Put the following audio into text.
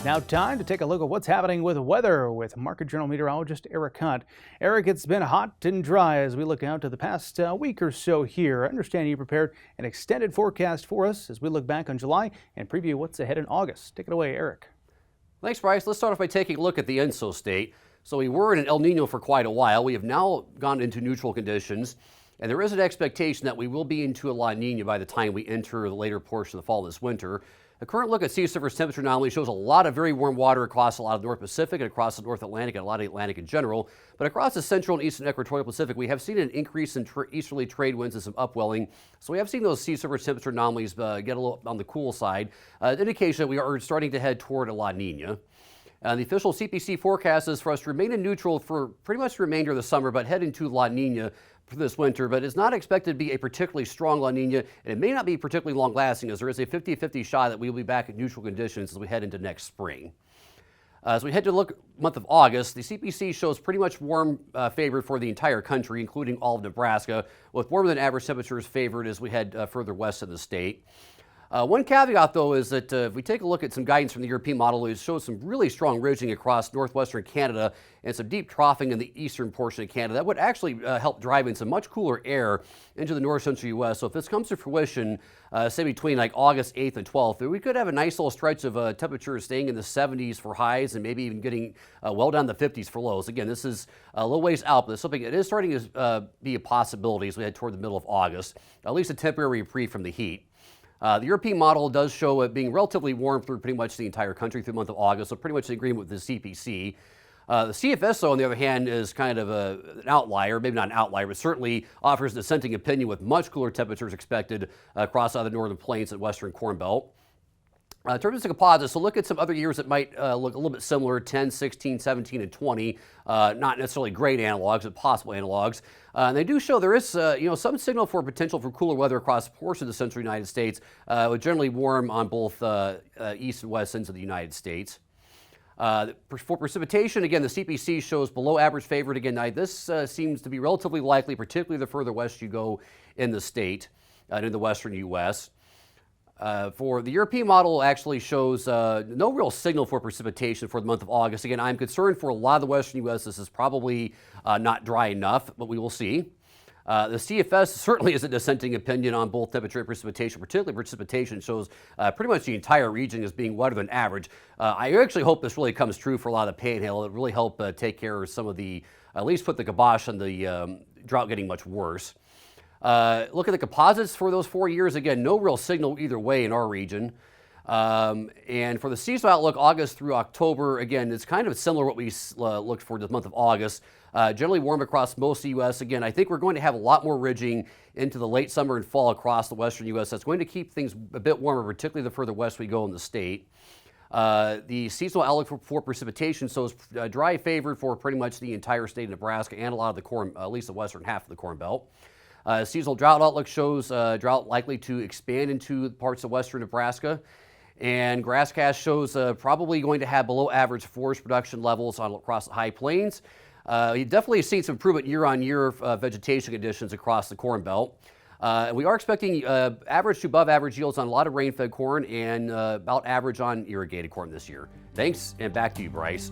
Now time to take a look at what's happening with weather with Market Journal meteorologist Eric Hunt. Eric, it's been hot and dry as we look out to the past week or so here. I understand you prepared an extended forecast for us as we look back on July and preview what's ahead in August. Take it away, Eric. Thanks, Bryce. Let's start off by taking a look at the ENSO state. So we were in an El Nino for quite a while. We have now gone into neutral conditions, and there is an expectation that we will be into a La Nina by the time we enter the later portion of the fall this winter. A current look at sea surface temperature anomaly shows a lot of very warm water across a lot of the North Pacific and across the North Atlantic and a lot of the Atlantic in general. But across the central and eastern equatorial Pacific, we have seen an increase in easterly trade winds and some upwelling. So we have seen those sea surface temperature anomalies get a little on the cool side, indication that we are starting to head toward a La Nina. The official CPC forecast is for us to remain in neutral for pretty much the remainder of the summer, but head into La Nina for this winter. But it's not expected to be a particularly strong La Nina, and it may not be particularly long lasting, as there is a 50-50 shot that we will be back at neutral conditions as we head into next spring. As we head to look month of August, the CPC shows pretty much warm favored for the entire country, including all of Nebraska, with warmer than average temperatures favored as we head further west in the state. One caveat, though, is that if we take a look at some guidance from the European model, it shows some really strong ridging across northwestern Canada and some deep troughing in the eastern portion of Canada. That would actually help drive in some much cooler air into the north-central U.S. So if this comes to fruition, say between like August 8th and 12th, we could have a nice little stretch of temperatures staying in the 70s for highs and maybe even getting well down the 50s for lows. Again, this is a little ways out, but it's something it is starting to be a possibility as we head toward the middle of August, at least a temporary reprieve from the heat. The European model does show it being relatively warm through pretty much the entire country through the month of August, so pretty much in agreement with the CPC. The CFSO, on the other hand, is kind of an outlier, maybe not an outlier, but certainly offers a dissenting opinion with much cooler temperatures expected across other northern plains and western Corn Belt. In terms of composites, so look at some other years that might look a little bit similar, 10, 16, 17, and 20. Not necessarily great analogs, but possible analogs. And they do show there is some signal for potential for cooler weather across portions of the central United States, with generally warm on both east and west ends of the United States. For precipitation, again, the CPC shows below average favored. Again, this seems to be relatively likely, particularly the further west you go in the state and in the western U.S. For the European model actually shows no real signal for precipitation for the month of August. Again, I'm concerned for a lot of the western U.S. this is probably not dry enough, but we will see. The CFS certainly is a dissenting opinion on both temperature and precipitation. Particularly precipitation shows pretty much the entire region as being wetter than average. I actually hope this really comes true for a lot of the panhandle. It really help take care of some of the, at least put the kibosh on the drought getting much worse. Look at the composites for those 4 years. Again, no real signal either way in our region. And for the seasonal outlook, August through October, again, it's kind of similar to what we looked for this month of August. Generally warm across most of the U.S. Again, I think we're going to have a lot more ridging into the late summer and fall across the western U.S. That's going to keep things a bit warmer, particularly the further west we go in the state. The seasonal outlook for precipitation shows dry favored for pretty much the entire state of Nebraska and a lot of the corn, at least the western half of the Corn Belt. Seasonal drought outlook shows drought likely to expand into parts of western Nebraska. And GrassCast shows probably going to have below average forage production levels across the high plains. You've definitely seen some improvement year on year vegetation conditions across the Corn Belt. We are expecting average to above average yields on a lot of rain-fed corn and about average on irrigated corn this year. Thanks, and back to you, Bryce.